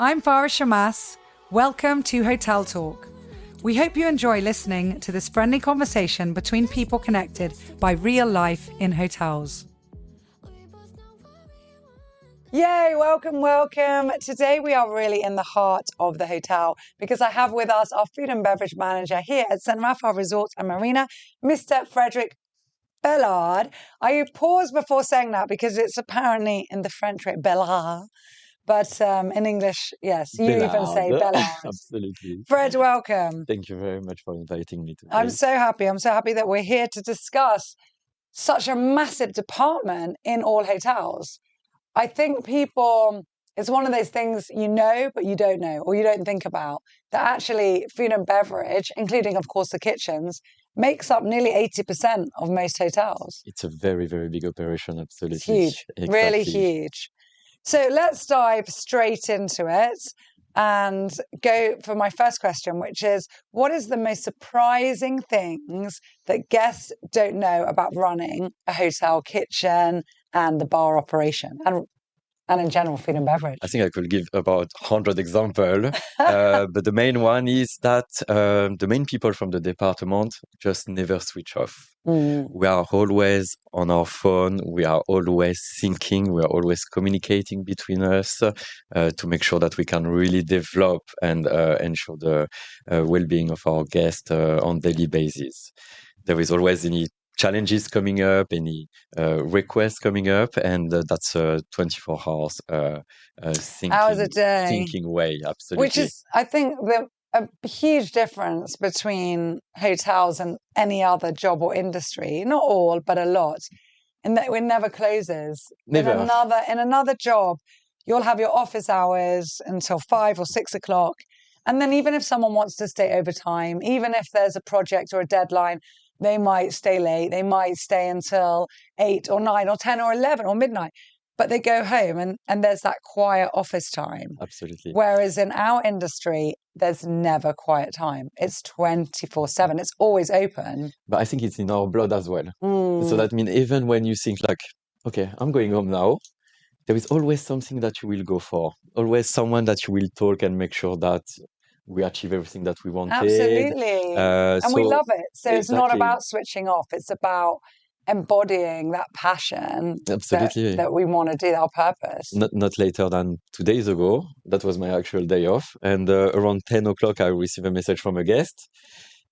I'm Farah Shammas. Welcome to Hotel Talk. We hope you enjoy listening to this friendly conversation between people connected by real life in hotels. Yay, welcome. Today we are really in the heart of the hotel because I have with us our Food and Beverage Manager here at Raphael Resort Marina, Mr. Frederic Bellard. I pause before saying that because it's apparently in the French way, Bellard. But in English, yes, you Bellard. even say Bellard. Absolutely. Fred, welcome. Thank you very much for inviting me today. I'm so happy that we're here to discuss such a massive department in all hotels. I think it's one of those things you know, but you don't know, or you don't think about, that actually food and beverage, including, of course, the kitchens, makes up nearly 80% of most hotels. It's a very, very big operation, absolutely. It's huge, exactly. Really huge. So let's dive straight into it and go for my first question, which is, what is the most surprising things that guests don't know about running a hotel kitchen and the bar operation and in general, food and beverage? I think I could give about 100 examples, but the main one is that the main people from the department just never switch off. We are always on our phone. We are always thinking. We are always communicating between us to make sure that we can really develop and ensure the well-being of our guests on daily basis. There is always any challenges coming up, any requests coming up, and that's 24 hours thinking way, absolutely. Which is, I think, a huge difference between hotels and any other job or industry. Not all, but a lot. In that it never closes. Never. In another job, you'll have your office hours until 5 or 6 o'clock. And then even if someone wants to stay overtime, even if there's a project or a deadline, they might stay late. They might stay until 8 or 9 or 10 or 11 or midnight. But they go home and there's that quiet office time. Absolutely. Whereas in our industry, there's never quiet time. It's 24/7. It's always open. But I think it's in our blood as well. So that means even when you think like, okay, I'm going home now, there is always something that you will go for. Always someone that you will talk and make sure that we achieve everything that we wanted. Absolutely. And we love it. So It's not about switching off. It's about embodying that passion that we want to do, our purpose. Not later than 2 days ago. That was my actual day off. And around 10 o'clock, I received a message from a guest.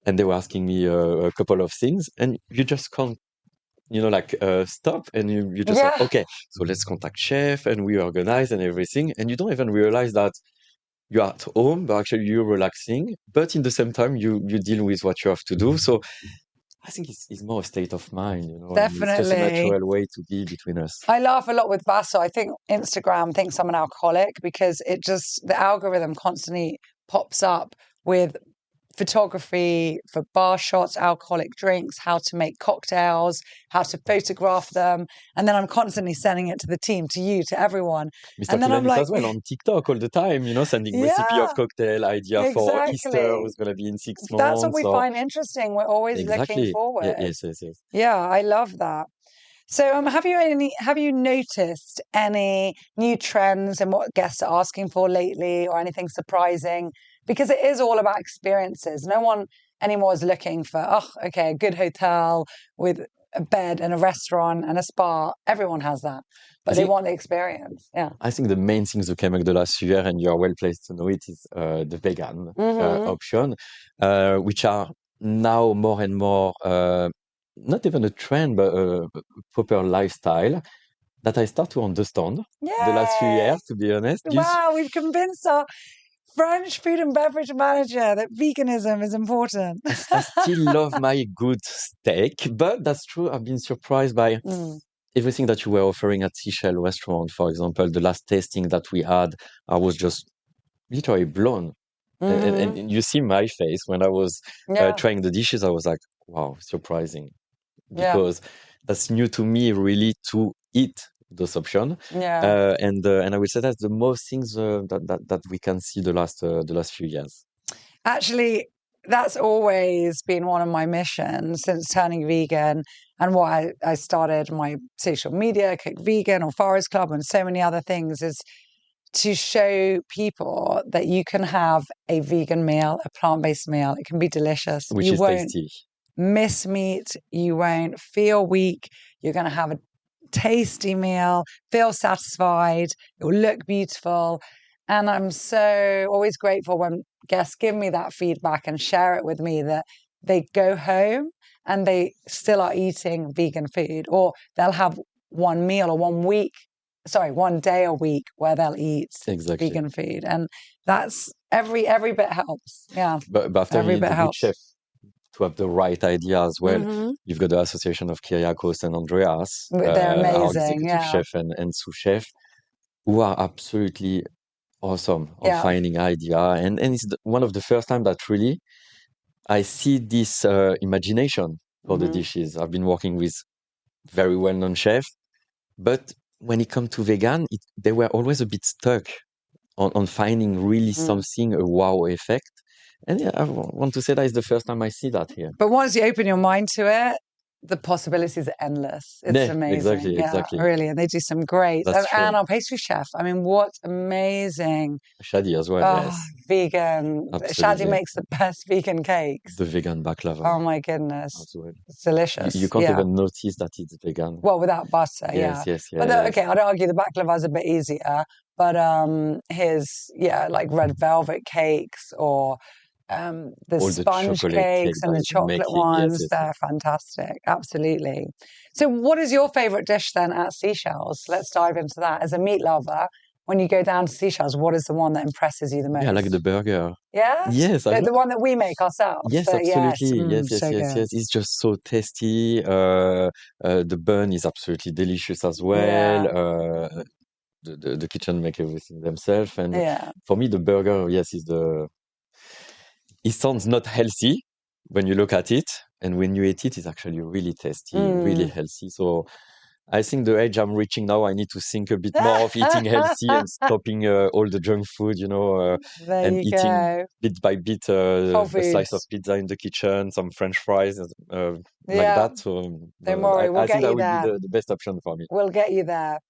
And they were asking me a couple of things. And you just can't, stop. And you just like, okay, so let's contact chef and we organize and everything. And you don't even realize that you're at home, but actually you're relaxing. But in the same time, you deal with what you have to do. So I think it's more a state of mind, Definitely. It's just a natural way to be between us. I laugh a lot with Vassal. I think Instagram thinks I'm an alcoholic because the algorithm constantly pops up with photography for bar shots, alcoholic drinks, how to make cocktails, how to photograph them. And then I'm constantly sending it to the team, to you, to everyone. Mr. And then I'm like, as well on TikTok all the time, sending recipe of cocktail idea for Easter, who's going to be in 6 months. That's what we find interesting. We're always looking forward. Yes. Yeah, I love that. So have you noticed any new trends in what guests are asking for lately or anything surprising? Because it is all about experiences. No one anymore is looking for, a good hotel with a bed and a restaurant and a spa. Everyone has that, but they want the experience. Yeah. I think the main things that came up the last year, and you're well placed to know it, is the vegan option, which are now more and more not even a trend, but a proper lifestyle that I start to understand the last few years, to be honest. Wow, we've convinced our French food and beverage manager that veganism is important. I still love my good steak, but that's true. I've been surprised by everything that you were offering at Seychelles restaurant, for example. The last tasting that we had, I was just literally blown. And you see my face when I was trying the dishes. I was like, wow, surprising. Because that's new to me, really, to eat those options. And I would say that's the most things that we can see the last few years. Actually, that's always been one of my missions since turning vegan, and why I started my social media, Cook Vegan or Forest Club and so many other things, is to show people that you can have a vegan meal, a plant-based meal. It can be delicious. Which you is won't tasty. miss meat. You won't feel weak. You're going to have a tasty meal, feel satisfied. It will look beautiful. And I'm so always grateful when guests give me that feedback and share it with me that they go home and they still are eating vegan food, or they'll have one meal or 1 day a week where they'll eat vegan food. And that's every bit helps. Yeah. But after you need a good chef to have the right idea as well. You've got the association of Kyriakos and Andreas, they're amazing, our executive chef and sous chef, who are absolutely awesome on finding idea. And it's one of the first time that really I see this imagination for the dishes. I've been working with very well-known chefs, but when it comes to vegan, they were always a bit stuck on finding really something, a wow effect. And I want to say that is the first time I see that here. But once you open your mind to it, the possibilities are endless. It's amazing. Exactly. Really. And they do some great. And our pastry chef, I mean, what amazing. Shadi as well, yes. Vegan. Absolutely. Shadi makes the best vegan cakes. The vegan baklava. Oh my goodness. Well. It's delicious. You can't even notice that it's vegan. Well, without butter, yes. But okay, I'd argue the baklava is a bit easier. But his, like red velvet cakes or the sponge cakes and the chocolate ones, they're fantastic. Absolutely. So what is your favorite dish then at Seashells? Let's dive into that. As a meat lover, when you go down to Seashells, what is the one that impresses you the most? Yeah, I like the burger. Yeah? Yes. The one that we make ourselves. Yes, absolutely. Yes. It's just so tasty. The bun is absolutely delicious as well. Yeah. The kitchen make everything themselves. And for me, the burger, it sounds not healthy when you look at it. And when you eat it, it's actually really tasty, really healthy. So I think the age I'm reaching now, I need to think a bit more of eating healthy and stopping all the junk food, and eating bit by bit a slice of pizza in the kitchen, some French fries, like that. So I think that would be the best option for me. We'll get you there.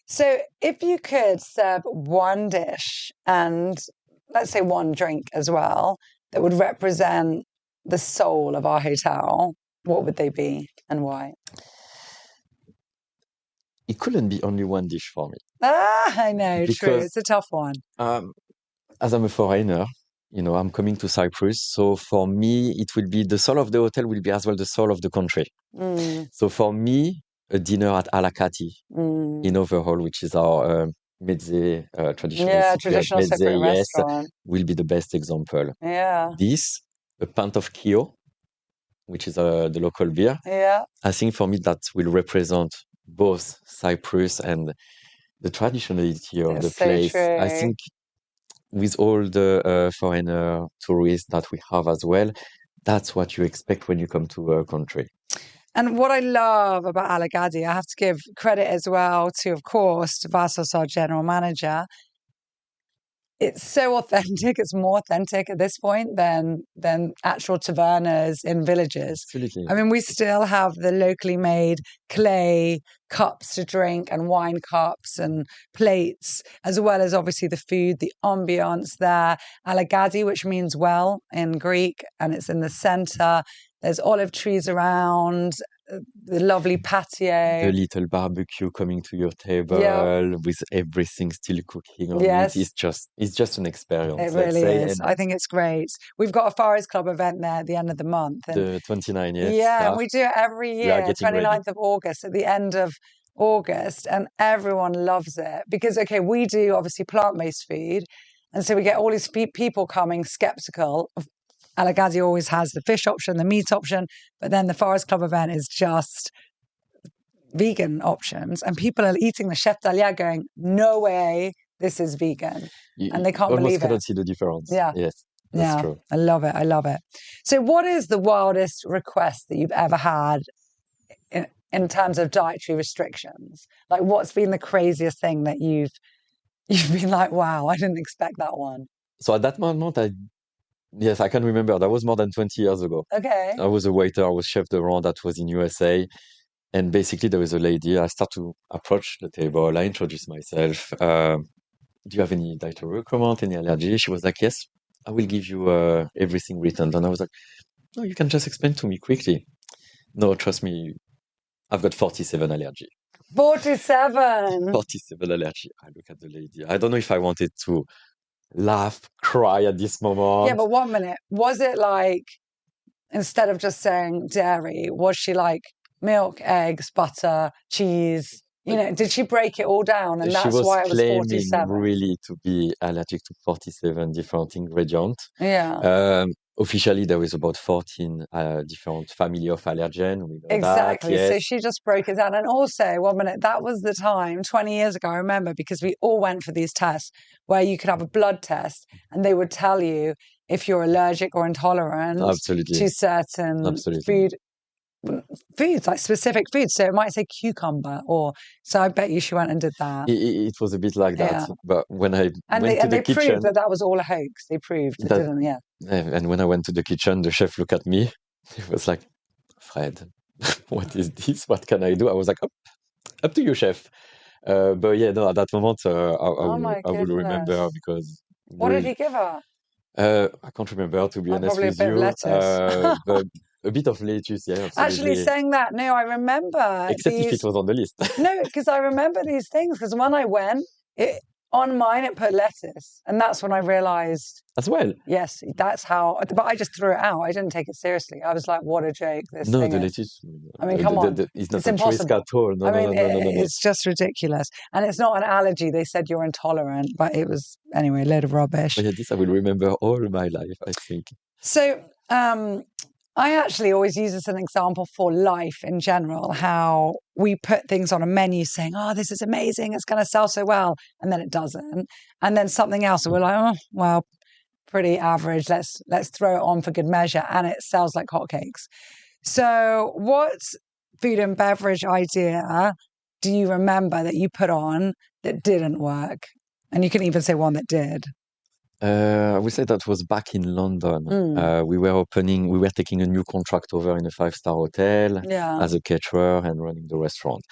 So if you could serve one dish and let's say one drink as well that would represent the soul of our hotel, what would they be and why? It couldn't be only one dish for me. I know, true. It's a tough one. As I'm a foreigner, I'm coming to Cyprus. So for me, it will be the soul of the hotel will be as well the soul of the country. So for me, a dinner at Alakati in Overhaul, which is our mezze, traditional Cypriot restaurant, will be the best example. Yeah. This, a pint of Kio, which is the local beer. Yeah. I think for me that will represent both Cyprus and the traditionality of the place. True. I think with all the foreigner tourists that we have as well, that's what you expect when you come to a country. And what I love about Alagadi, I have to give credit as well to, of course, to Vassos, our general manager. It's so authentic. It's more authentic at this point than actual tavernas in villages. Absolutely. I mean, we still have the locally made clay cups to drink and wine cups and plates, as well as obviously the food, the ambiance there. Alagadi, which means well in Greek, and it's in the center. There's olive trees around, the lovely patio. The little barbecue coming to your table with everything still cooking on it. It's just an experience. It really is. I think it's great. We've got a Forest Club event there at the end of the month. And the 29th, yes. Yeah, and we do it every year, 29th of August, at the end of August. And everyone loves it because, we do obviously plant-based food. And so we get all these people coming skeptical. Alagadi always has the fish option, the meat option, but then the Forest Club event is just vegan options. And people are eating the chef d'Alia going, no way, this is vegan. And they can't believe it. Almost cannot see the difference. Yeah. Yes, that's true. I love it. So what is the wildest request that you've ever had in terms of dietary restrictions? Like what's been the craziest thing that you've been like, wow, I didn't expect that one? So at that moment, Yes, I can remember. That was more than 20 years ago. Okay. I was a waiter. I was chef de rang. That was in USA. And basically, there was a lady. I start to approach the table. I introduce myself. do you have any dietary requirement, any allergy? She was like, yes, I will give you everything written. And I was like, no, you can just explain to me quickly. No, trust me, I've got 47 allergy. 47. 47 allergy. I look at the lady. I don't know if I wanted to laugh, cry at this moment. Yeah, but 1 minute. Was it like, instead of just saying dairy, was she like milk, eggs, butter, cheese? You know, did she break it all down? And that's why it was claiming 47. really to be allergic to 47 different ingredients. Yeah. Officially, there is about 14 different family of allergen. We know Exactly. that, yes. So she just broke it down. And also, 1 minute, that was the time 20 years ago, I remember, because we all went for these tests where you could have a blood test and they would tell you if you're allergic or intolerant to certain foods, like specific foods. So it might say cucumber, or so I bet you she went and did that. It was a bit like that. Yeah. But when I went to the kitchen, proved that was all a hoax. They proved it didn't. Yeah. And when I went to the kitchen, the chef looked at me. He was like, Fred, what is this? What can I do? I was like, up to you, chef. But yeah, no, at that moment, I will remember because. What did he give her? I can't remember, to be honest with you. But a bit of lettuce, yeah. Absolutely. Actually, saying that, no, I remember. Except if it was on the list. No, because I remember these things. Because when I went, on mine it put lettuce, and that's when I realised. As well. Yes, that's how. But I just threw it out. I didn't take it seriously. I was like, "What a joke!" This thing the is. lettuce. I mean, come on, it's not a risk at all. No, it's just ridiculous, and it's not an allergy. They said you're intolerant, but it was anyway a load of rubbish. But yeah, this I will remember all my life, I think. So, I actually always use this as an example for life in general, how we put things on a menu saying, oh, this is amazing, it's going to sell so well, and then it doesn't. And then something else, and we're like, oh, well, pretty average, let's throw it on for good measure, and it sells like hotcakes. So what food and beverage idea do you remember that you put on that didn't work? And you can even say one that did. I would say that was back in London. We were taking a new contract over in a 5-star hotel as a caterer and running the restaurant.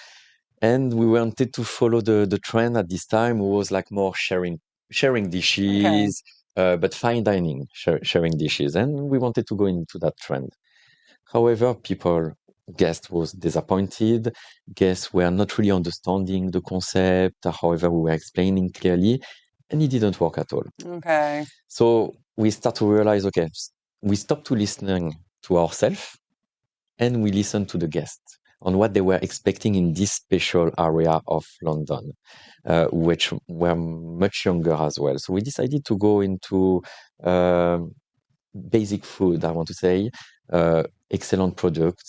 And we wanted to follow the trend at this time. It was like more sharing dishes, but fine dining, sharing dishes. And we wanted to go into that trend. However, guests was disappointed. Guests were not really understanding the concept. However, we were explaining clearly. And it didn't work at all. Okay. So we start to realize, we stopped to listening to ourselves and we listened to the guests on what they were expecting in this special area of London, which were much younger as well. So we decided to go into basic food, I want to say, excellent product,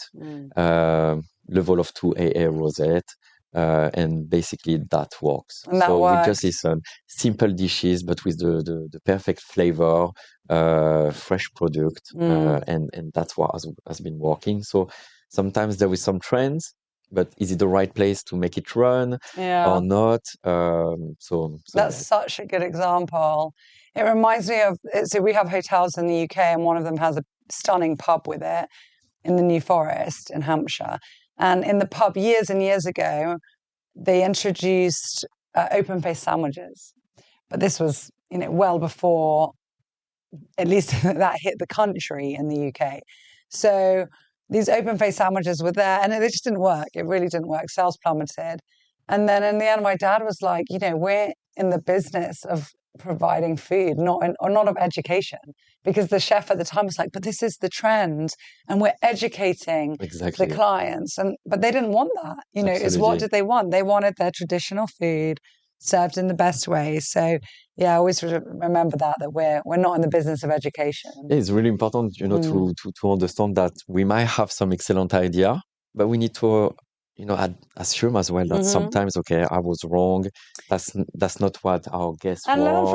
level of 2 AA rosette, and basically that works. And that works. We just listen, simple dishes, but with the perfect flavor, fresh product, and that's what has been working. So sometimes there is some trends, but is it the right place to make it run or not? So that's such a good example. It reminds me of, so we have hotels in the UK, and one of them has a stunning pub with it in the New Forest in Hampshire. And in the pub years and years ago, they introduced open-faced sandwiches. But this was, well before, at least that hit the country in the UK. So these open-faced sandwiches were there, and they just didn't work. It really didn't work. Sales plummeted. And then in the end, my dad was like, we're in the business of providing food, not of education, because the chef at the time was like, but this is the trend and we're educating the clients, but they didn't want that. Is what did they want? They wanted their traditional food served in the best way. So I always remember that we're not in the business of education. It's really important to understand that we might have some excellent idea, but we need to assume as well that sometimes, I was wrong. That's not what our guests want. And learn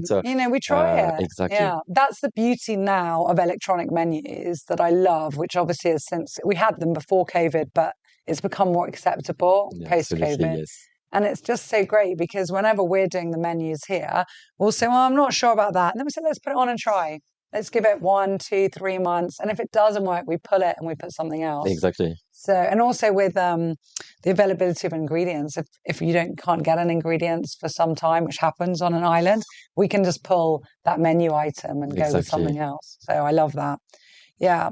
from them. We try it. Exactly. Yeah, that's the beauty now of electronic menus that I love, which obviously is since we had them before COVID, but it's become more acceptable post-COVID. Yes. And it's just so great because whenever we're doing the menus here, we'll say, well, I'm not sure about that. And then we say, let's put it on and try. let's give it 1, 2, 3 months. And if it doesn't work, we pull it and we put something else. Exactly. So, and also with the availability of ingredients, if you can't get an ingredients for some time, which happens on an island, we can just pull that menu item and go with something else. So I love that. Yeah.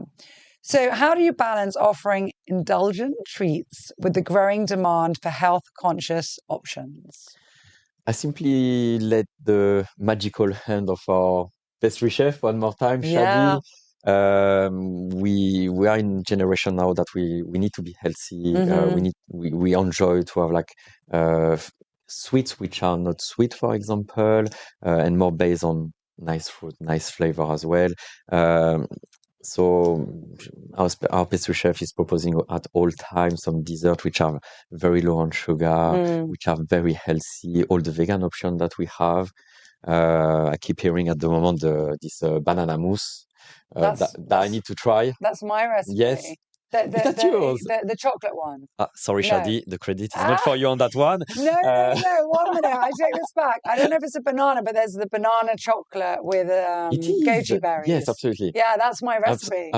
So how do you balance offering indulgent treats with the growing demand for health-conscious options? I simply let the magical hand of our pastry chef one more time, Shadi. We are in a generation now that we need to be healthy. We enjoy to have like sweets which are not sweet, for example, and more based on nice fruit, nice flavor as well. So our pastry chef is proposing at all times some desserts which are very low on sugar, which are very healthy. All the vegan options that we have. I keep hearing at the moment this banana mousse that I need to try. That's my recipe. Yes. That's yours. The chocolate one. Sorry, Shadi, the credit is not for you on that one. No. 1 minute. I take this back. I don't know if it's a banana, but there's the banana chocolate with goji berries. Yes, absolutely. Yeah, that's my recipe.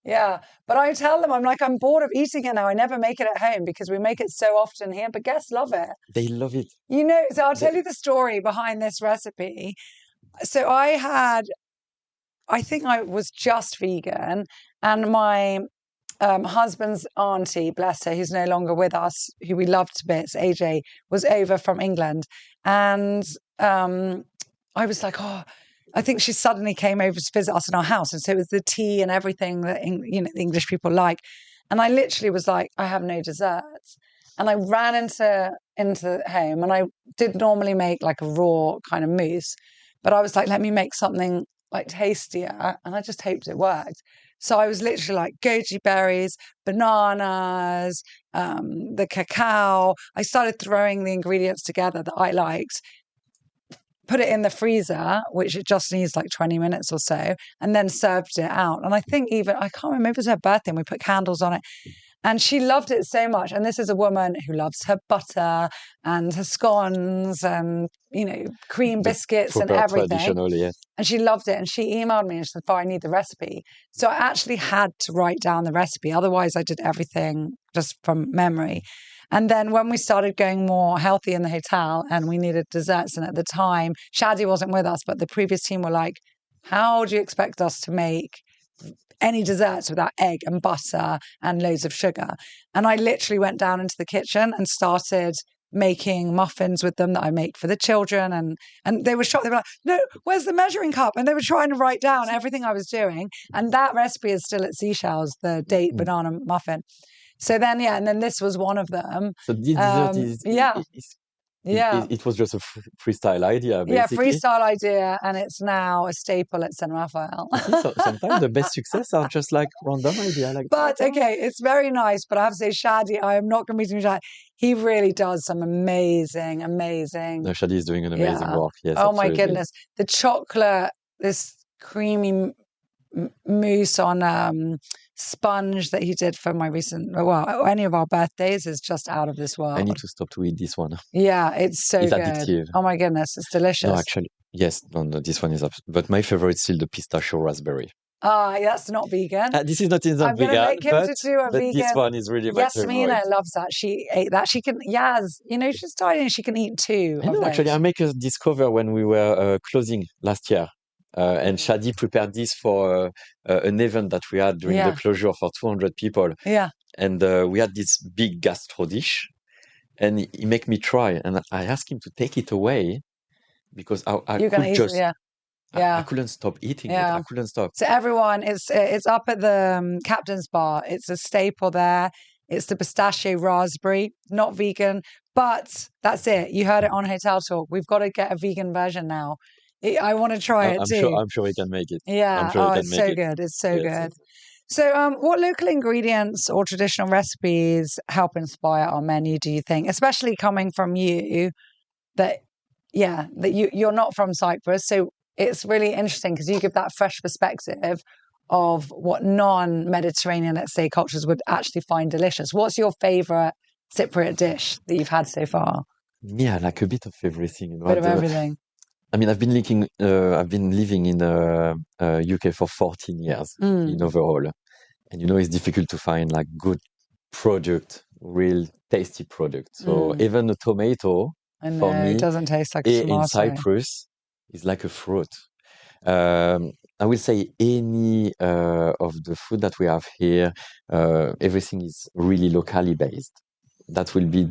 Yeah. But I tell them, I'm bored of eating it now. I never make it at home because we make it so often here, but guests love it. They love it. So I'll tell you the story behind this recipe. So I think I was just vegan, and my husband's auntie, bless her, who's no longer with us, who we loved to bits, AJ, was over from England. And I was like, I think she suddenly came over to visit us in our house. And so it was the tea and everything that, the English people like. And I literally was like, I have no desserts. And I ran into home, and I did normally make like a raw kind of mousse. But I was like, let me make something like tastier. And I just hoped it worked. So I was literally like goji berries, bananas, the cacao. I started throwing the ingredients together that I liked, put it in the freezer, which it just needs like 20 minutes or so, and then served it out. And I think I can't remember, it was her birthday, and we put candles on it. And she loved it so much. And this is a woman who loves her butter and her scones and, cream biscuits and everything. Yeah. And she loved it. And she emailed me and she said, I need the recipe. So I actually had to write down the recipe. Otherwise, I did everything just from memory. And then when we started going more healthy in the hotel and we needed desserts, and at the time, Shadi wasn't with us, but the previous team were like, how do you expect us to make any desserts without egg and butter and loads of sugar? And I literally went down into the kitchen and started making muffins with them that I make for the children. And they were shocked. They were like, no, where's the measuring cup? And they were trying to write down everything I was doing. And that recipe is still at Seashells, the date banana muffin. So then, and then this was one of them. So this dessert it was just a freestyle idea, basically. Yeah, freestyle idea, and it's now a staple at San Raphael. So sometimes the best success are just like random idea. Okay, it's very nice, but I have to say, Shadi, I am not going to be too shy. He really does some amazing. No, Shadi is doing an amazing work. Yes, oh absolutely. My goodness, the chocolate, this creamy mousse on sponge that he did for my any of our birthdays is just out of this world. I need to stop to eat this one. Yeah, it's so good. Addictive. Oh my goodness, it's delicious. No, actually, yes, no, this one is but my favorite is still the pistachio raspberry. That's not vegan. This is not vegan, but this one is really my favorite. Yasmina loves that. She ate that. She can, she's tiny and she can eat two. I know, actually, I make a discover when we were closing last year. And Shadi prepared this for an event that we had during the closure for 200 people. Yeah. And we had this big gastro dish, and he made me try. And I asked him to take it away because I couldn't stop eating it. I couldn't stop. So everyone, it's up at the Captain's Bar. It's a staple there. It's the pistachio raspberry, not vegan, but that's it. You heard it on Hotel Talk. We've got to get a vegan version now. I want to try it too. I'm sure we can make it. Yeah. I'm sure it's so good. It's so good. So what local ingredients or traditional recipes help inspire our menu, do you think? Especially coming from you, that you're not from Cyprus. So it's really interesting because you give that fresh perspective of what non-Mediterranean, let's say, cultures would actually find delicious. What's your favorite Cypriot dish that you've had so far? Yeah, like a bit of everything. Bit of everything. I mean, I've been living in UK for 14 years in overall, and it's difficult to find like good product, real tasty product. So even a tomato I know, for me it doesn't taste like a in tomato. Cyprus is like a fruit. I will say any of the food that we have here, everything is really locally based. That will be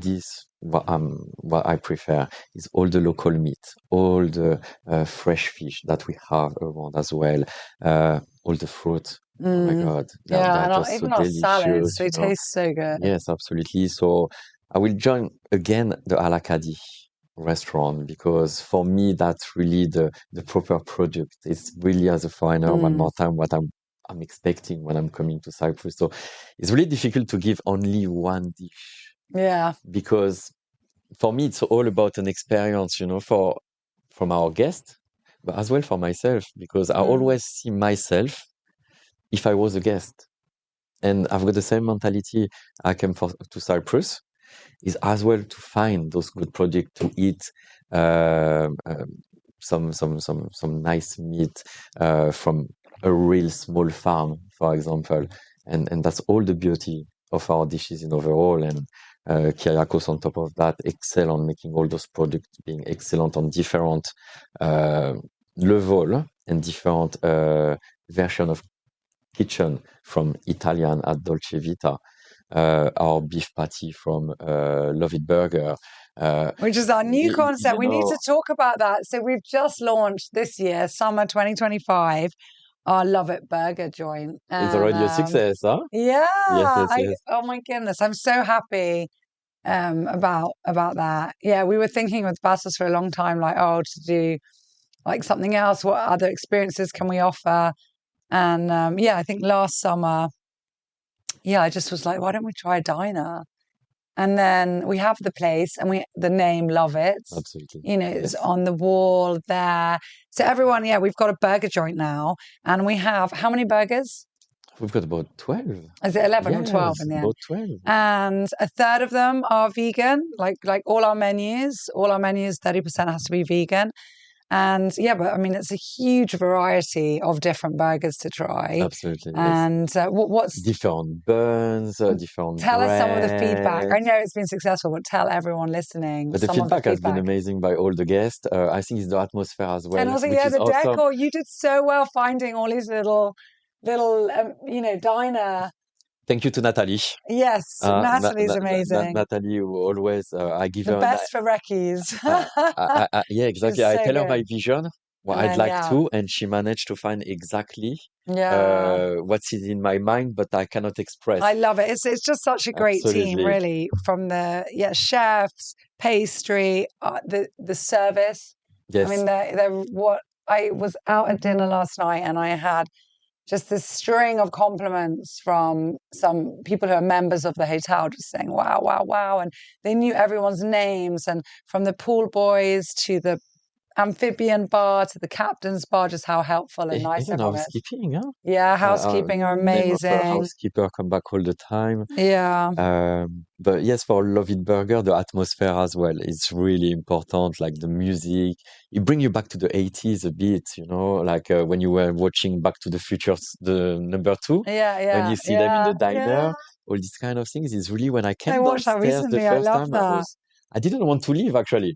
what I prefer is all the local meat, all the fresh fish that we have around as well, all the fruit. Oh my God, Yeah, they're and just so even our salads, delicious, they taste so good. Yes, absolutely. So I will join again the Alakadi restaurant because for me that's really the proper product. It's really as a foreigner one more time what I'm expecting when I'm coming to Cyprus. So it's really difficult to give only one dish. Yeah. Because for me it's all about an experience, from our guest, but as well for myself because I always see myself if I was a guest. And I've got the same mentality. I came to Cyprus is as well to find those good products to eat, um, um, some nice meat from a real small farm, for example, and that's all the beauty of our dishes in overall. And Kyriakos on top of that excel on making all those products being excellent on different uh, level and different version of kitchen from Italian at Dolce Vita, our beef patty from Love It Burger. Which is our new concept. You We need know, to talk about that. So we've just launched this year, summer 2025, our Love It Burger joint. it's And already a success, huh? yeah, Yes. oh my goodness, I'm so happy about that. Yeah, we were thinking with Bastos for a long time, like, oh, to do like something else. What other experiences can we offer? And yeah, I think last summer, yeah, I just was like, why don't we try a diner? And then we have the place and the name Love It. Absolutely. It's on the wall there. So everyone, yeah, we've got a burger joint now. And we have how many burgers? We've got about 12. Is it 11 or 12 Yes, in the end? about 12. And a third of them are vegan, like all our menus, 30% has to be vegan. And yeah, but I mean, it's a huge variety of different burgers to try. Absolutely, yes. And what's different buns, different tell us some of the feedback. I breads. know it's been successful, but tell everyone listening But the some of the feedback has been feedback. amazing by all the guests. I think it's the atmosphere as well, And also, which yeah, is the awesome. decor. You did so well finding all these little, diner. Thank you to Natalie. Yes, Natalie's amazing. Natalie, who always, I give The her best for recce's. yeah, exactly. I so tell her my good. vision, what And I'd then, like yeah. to, and she managed to find exactly Yeah. what's in my mind, but I cannot express. I love it. It's just such a great team, Absolutely. really, from the chefs, pastry, the service. Yes. I mean, they're what I was out at dinner last night and I had just this string of compliments from some people who are members of the hotel, just saying, wow, wow, wow. And they knew everyone's names, and from the pool boys to the amphibian bar to the captain's bar, just how helpful and nice Even everyone is. housekeeping, huh? Yeah, housekeeping are Name of a amazing. housekeeper come back all the time. Yeah. But yes, for Love It Burger, the atmosphere as well is really important. Like the music, it brings you back to the 80s a bit, like when you were watching Back to the Future, the number 2, when you see them in the diner, all these kind of things. Is really when I came watched that downstairs the recently. I first love time, that. I didn't want to leave actually.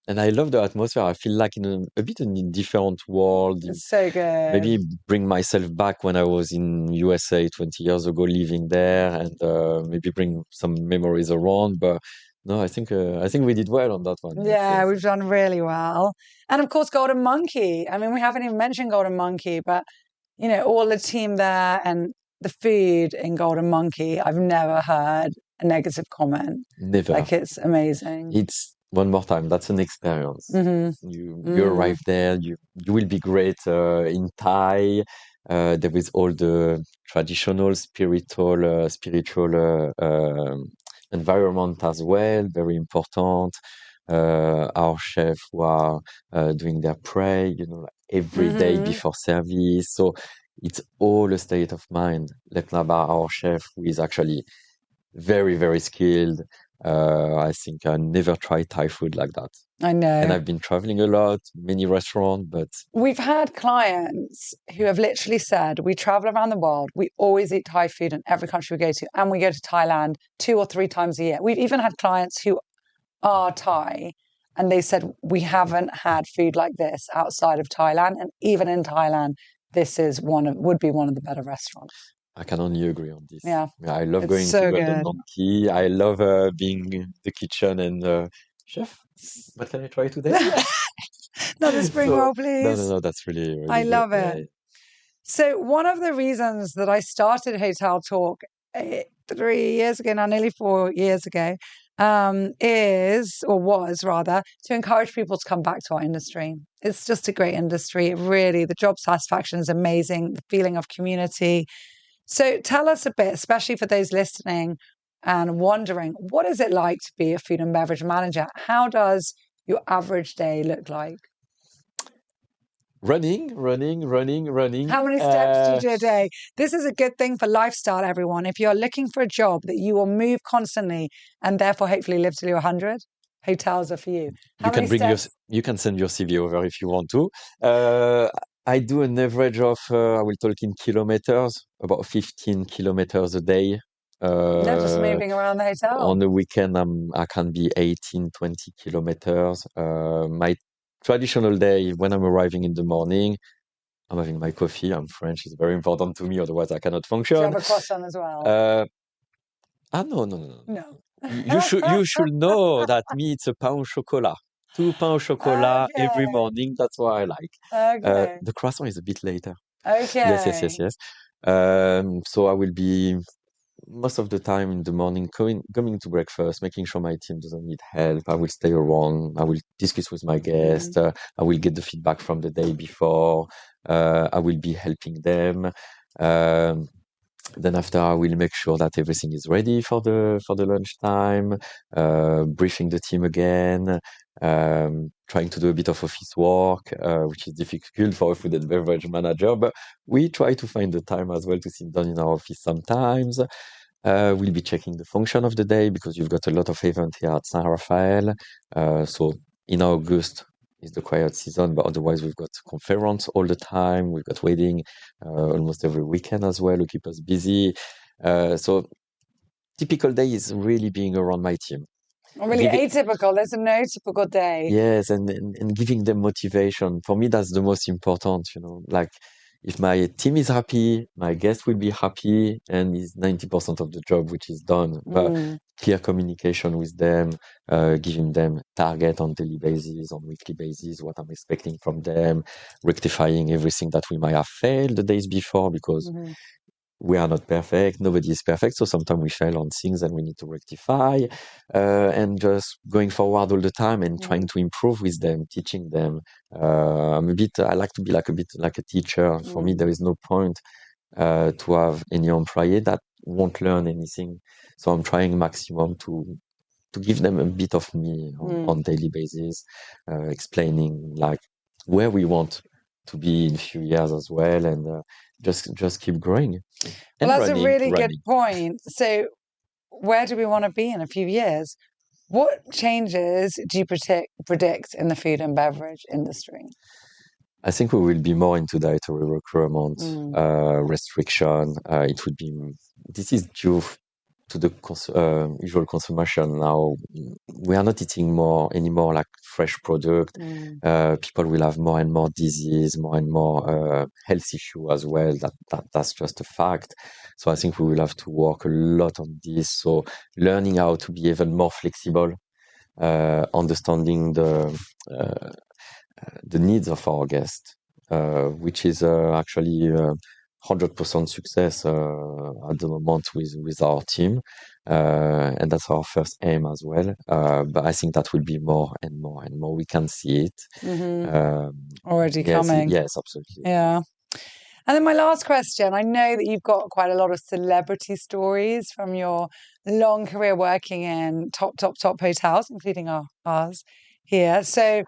And I love the atmosphere. I feel like in a bit in a different world. It's so good. Maybe bring myself back when I was in USA 20 years ago, living there, and maybe bring some memories around. But no, I think we did well on that one. Yeah, we've done really well. And of course, Golden Monkey. I mean, we haven't even mentioned Golden Monkey, but all the team there and the food in Golden Monkey, I've never heard a negative comment. Never. Like, it's amazing. It's one more time. That's an experience. You arrive there. You will be great in Thai. There is all the traditional spiritual environment as well. Very important. Our chef who are doing their prayer, every day before service. So it's all a state of mind. Letnaba, our chef, who is actually very, very skilled, I think I never tried Thai food like that. I know. And I've been traveling a lot, many restaurants, but we've had clients who have literally said, we travel around the world, we always eat Thai food in every country we go to, and we go to Thailand 2 or 3 times a year. We've even had clients who are Thai, and they said, we haven't had food like this outside of Thailand, and even in Thailand, this is would be one of the better restaurants. I can only agree on this. Yeah, I love it's going so to Golden good. Monkey. I love being in the kitchen and chef, what can I try today? Not the spring roll, please. No, that's really, really I good. love it. So one of the reasons that I started Hotel Talk 3 years ago now, nearly 4 years ago, was rather, to encourage people to come back to our industry. It's just a great industry. Really, the job satisfaction is amazing, the feeling of community. So tell us a bit, especially for those listening and wondering, what is it like to be a food and beverage manager? How does your average day look like? Running. How many steps do you do a day? This is a good thing for lifestyle, everyone. If you're looking for a job that you will move constantly and therefore hopefully live till you're 100, hotels are for you. You can send your CV over if you want to. I do an average of, I will talk in kilometers, about 15 kilometers a day. Just moving around the hotel. On the weekend, I can be 18, 20 kilometers. My traditional day, when I'm arriving in the morning, I'm having my coffee. I'm French. It's very important to me. Otherwise, I cannot function. Do you have a croissant as well? No. You should know that me, it's a pain au chocolat. 2 pains au chocolat every morning. That's what I like. Okay. The croissant is a bit later. Okay. Yes. So I will be most of the time in the morning coming to breakfast, making sure my team doesn't need help. I will stay around. I will discuss with my guests. I will get the feedback from the day before. I will be helping them. Then after, I will make sure that everything is ready for the lunchtime. Briefing the team again. Trying to do a bit of office work, which is difficult for a food and beverage manager, but we try to find the time as well to sit down in our office sometimes. We'll be checking the function of the day because you've got a lot of events here at Saint Raphael. So in August is the quiet season, but otherwise we've got conference all the time. We've got wedding almost every weekend as well to keep us busy. So typical day is really being around my team. Really atypical. There's no typical day. Yes, and giving them motivation. For me, that's the most important, like if my team is happy, my guest will be happy, and it's 90% of the job which is done. But clear communication with them, giving them target on daily basis, on weekly basis, what I'm expecting from them, rectifying everything that we might have failed the days before because we are not perfect. Nobody is perfect. So sometimes we fail on things and we need to rectify, and just going forward all the time and trying to improve with them, teaching them. I like to be a bit like a teacher. For me, there is no point to have any employee that won't learn anything. So I'm trying maximum to give them a bit of me on daily basis, explaining like where we want to be in a few years as well, and just keep growing. Well, that's a really good point. So where do we want to be in a few years? What changes do you predict in the food and beverage industry? I think we will be more into dietary requirement, restriction. This is due to the usual consumption now. We are not eating anymore like fresh product. People will have more and more disease, more and more health issue as well. That's just a fact. So I think we will have to work a lot on this. So learning how to be even more flexible, understanding the needs of our guests, which is actually 100% success at the moment with our team. And that's our first aim as well. But I think that will be more and more and more. We can see it. Already coming. Yes, absolutely. Yeah. And then my last question, I know that you've got quite a lot of celebrity stories from your long career working in top hotels, including ours here. So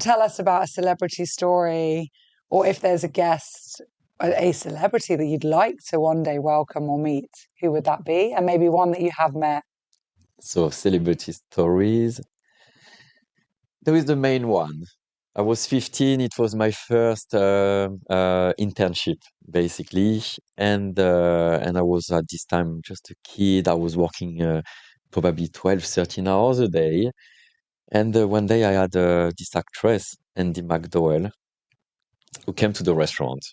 tell us about a celebrity story, or if there's a celebrity that you'd like to one day welcome or meet, who would that be? And maybe one that you have met. So celebrity stories. There is the main one. I was 15. It was my first internship, basically, and I was at this time just a kid. I was working probably 12, 13 hours a day. And one day I had this actress, Andy McDowell, who came to the restaurant.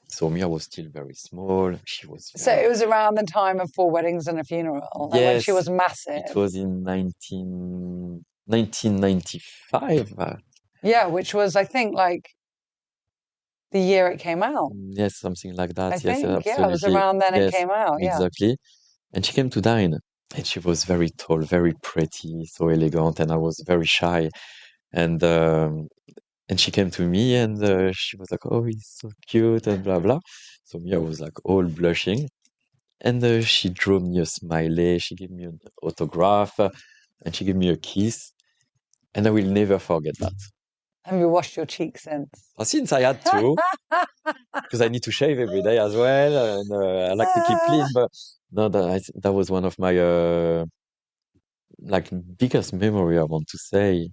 So me, I was still very small. She was So it was around the time of Four Weddings and a Funeral, like when she was massive. It was in 1995. Yeah, which was, I think, like the year it came out. Yes, something like that. I Yes, think, absolutely. yeah, it was around then it came out. Yeah. Exactly. And she came to dine. And she was very tall, very pretty, so elegant, and I was very shy. And she came to me, and she was like, "Oh, he's so cute," and blah blah. So me, I was like all blushing. And she drew me a smiley. She gave me an autograph, and she gave me a kiss. And I will never forget that. Have you washed your cheeks since? Since I had to, because I need to shave every day as well, and I like to keep clean. But no, that was one of my like biggest memory, I want to say.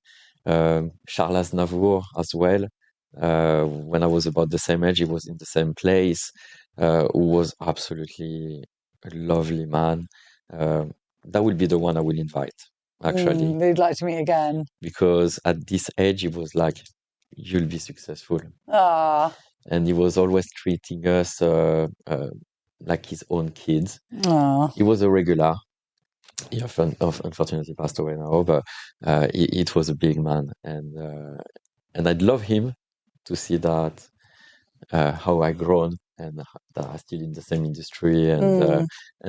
Charles Navour as well. When I was about the same age, he was in the same place. Who was absolutely a lovely man. That will be the one I will invite, actually. They'd like to meet again. Because at this age, he was like, "You'll be successful." Ah. And he was always treating us like his own kids. Ah. He was a regular. He unfortunately passed away now, but it was a big man, and I'd love him to see that how I grown and that I'm still in the same industry, and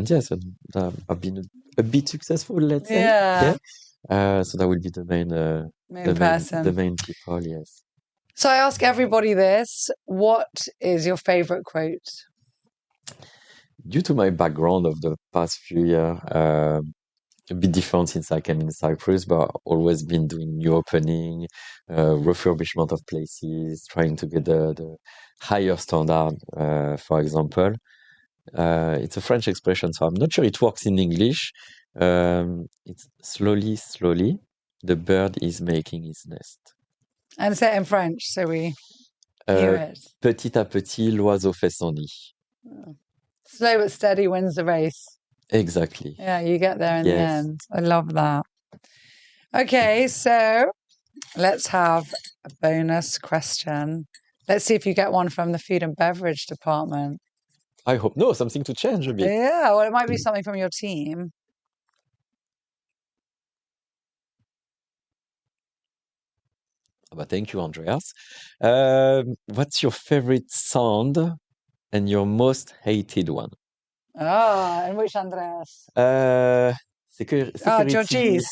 yes, and I've been a bit successful, let's say. Yeah. So that will be the main person, the main people. Yes. So I ask everybody this: what is your favorite quote? Due to my background of the past few years, a bit different since I came in Cyprus, but always been doing new opening, refurbishment of places, trying to get the higher standard, for example. It's a French expression, so I'm not sure it works in English. It's slowly, slowly, the bird is making his nest. And say it in French, so we hear it. Petit à petit, l'oiseau fait son nid. Slow but steady wins the race. Exactly. Yeah, you get there in the end. I love that. Okay, so let's have a bonus question. Let's see if you get one from the food and beverage department. I hope no, something to change a bit. Yeah, well, it might be something from your team. But thank you, Andreas. What's your favorite sound and your most hated one? And which Andreas? Security. Georgie's.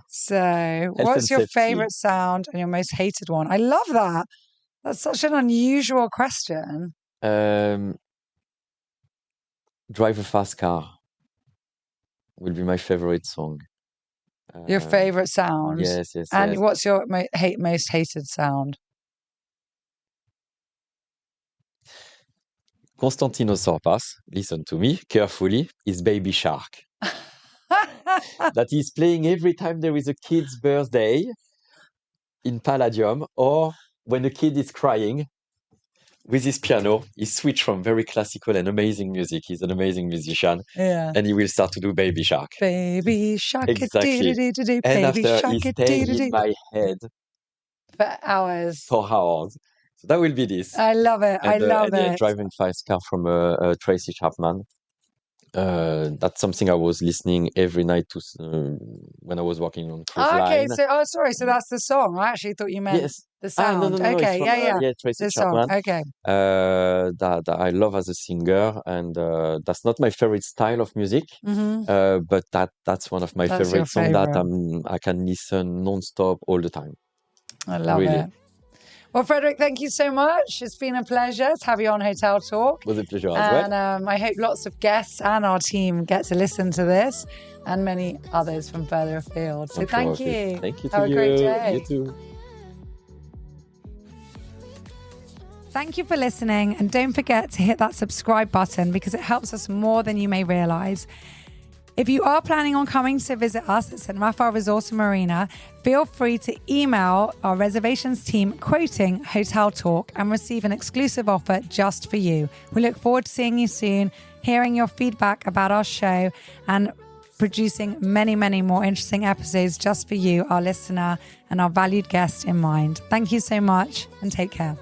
So, what's your favorite sound and your most hated one? I love that. That's such an unusual question. Drive a Fast Car will be my favorite song. Your favorite sound? Yes. And what's your most hated sound? Constantino Sorpas, listen to me carefully, is Baby Shark. That is playing every time there is a kid's birthday in Palladium, or when a kid is crying with his piano, he switched from very classical and amazing music. He's an amazing musician. Yeah. And he will start to do Baby Shark. Baby Shark. Exactly. And after he's staying in my head for hours. So that will be this. I love it. I love it. Driving Fast Car from Tracy Chapman. That's something I was listening every night to when I was working on cruise line. Sorry. So that's the song. I actually thought you meant the sound. No, okay, from, yeah, Tracy the Chapman. Song. Okay. That I love as a singer, and that's not my favorite style of music, but that's one of my favorite songs that I can listen non-stop all the time. I love it. Well, Frederic, thank you so much. It's been a pleasure to have you on Hotel Talk. It was a pleasure as well. And I hope lots of guests and our team get to listen to this and many others from further afield. So thank you. Thank you to you. Have a great day. You too. Thank you for listening. And don't forget to hit that subscribe button because it helps us more than you may realize. If you are planning on coming to visit us at St. Raphael Resort Marina, feel free to email our reservations team quoting Hotel Talk and receive an exclusive offer just for you. We look forward to seeing you soon, hearing your feedback about our show, and producing many, many more interesting episodes just for you, our listener, and our valued guest in mind. Thank you so much and take care.